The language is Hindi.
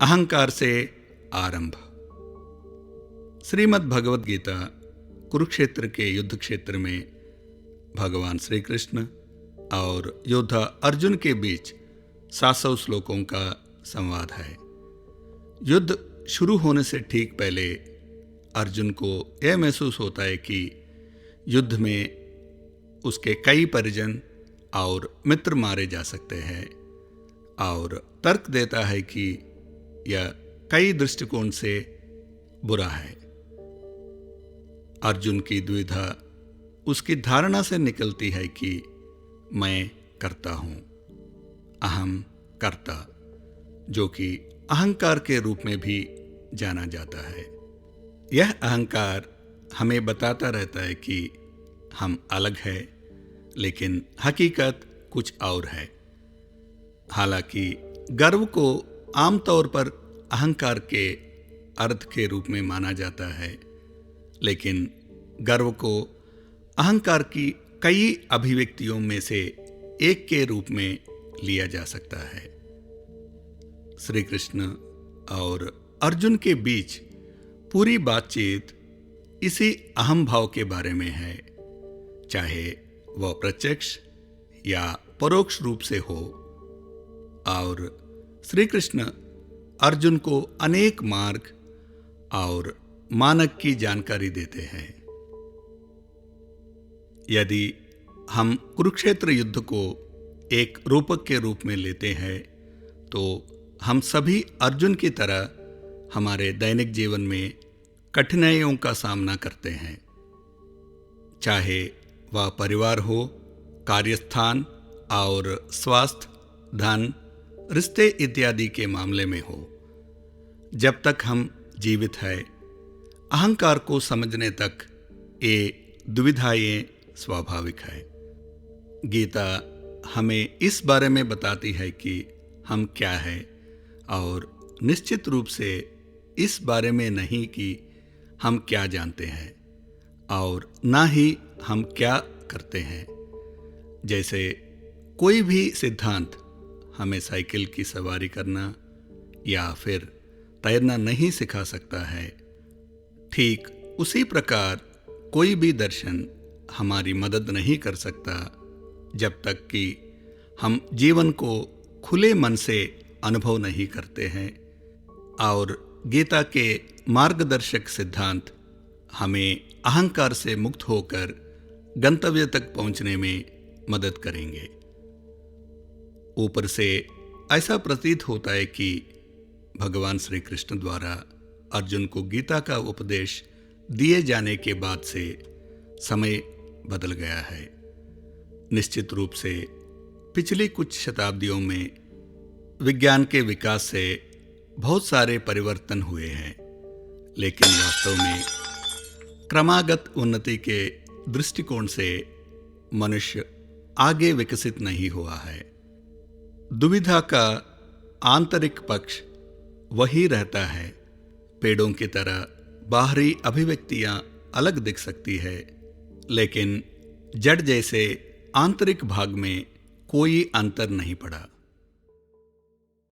अहंकार से आरंभ। श्रीमद् भगवद गीता कुरुक्षेत्र के युद्ध क्षेत्र में भगवान श्री कृष्ण और योद्धा अर्जुन के बीच 700 श्लोकों का संवाद है। युद्ध शुरू होने से ठीक पहले अर्जुन को यह महसूस होता है कि युद्ध में उसके कई परिजन और मित्र मारे जा सकते हैं और तर्क देता है कि यह कई दृष्टिकोण से बुरा है। अर्जुन की द्विधा उसकी धारणा से निकलती है कि मैं करता हूं, अहम कर्ता, जो कि अहंकार के रूप में भी जाना जाता है। यह अहंकार हमें बताता रहता है कि हम अलग हैं, लेकिन हकीकत कुछ और है। हालांकि गर्व को आमतौर पर अहंकार के अर्थ के रूप में माना जाता है, लेकिन गर्व को अहंकार की कई अभिव्यक्तियों में से एक के रूप में लिया जा सकता है। श्री कृष्ण और अर्जुन के बीच पूरी बातचीत इसी अहम भाव के बारे में है, चाहे वह प्रत्यक्ष या परोक्ष रूप से हो। और श्री कृष्ण अर्जुन को अनेक मार्ग और मानक की जानकारी देते हैं। यदि हम कुरुक्षेत्र युद्ध को एक रूपक के रूप में लेते हैं, तो हम सभी अर्जुन की तरह हमारे दैनिक जीवन में कठिनाइयों का सामना करते हैं, चाहे वह परिवार हो, कार्यस्थान और स्वास्थ्य, धन, रिश्ते इत्यादि के मामले में हो। जब तक हम जीवित हैं, अहंकार को समझने तक ये दुविधाएं स्वाभाविक है। गीता हमें इस बारे में बताती है कि हम क्या हैं, और निश्चित रूप से इस बारे में नहीं कि हम क्या जानते हैं और ना ही हम क्या करते हैं। जैसे कोई भी सिद्धांत हमें साइकिल की सवारी करना या फिर तैरना नहीं सिखा सकता है, ठीक उसी प्रकार कोई भी दर्शन हमारी मदद नहीं कर सकता जब तक कि हम जीवन को खुले मन से अनुभव नहीं करते हैं। और गीता के मार्गदर्शक सिद्धांत हमें अहंकार से मुक्त होकर गंतव्य तक पहुंचने में मदद करेंगे। ऊपर से ऐसा प्रतीत होता है कि भगवान श्री कृष्ण द्वारा अर्जुन को गीता का उपदेश दिए जाने के बाद से समय बदल गया है। निश्चित रूप से पिछली कुछ शताब्दियों में विज्ञान के विकास से बहुत सारे परिवर्तन हुए हैं, लेकिन वास्तव में क्रमागत उन्नति के दृष्टिकोण से मनुष्य आगे विकसित नहीं हुआ है। दुविधा का आंतरिक पक्ष वही रहता है। पेड़ों की तरह बाहरी अभिव्यक्तियां अलग दिख सकती है, लेकिन जड़ जैसे आंतरिक भाग में कोई अंतर नहीं पड़ा।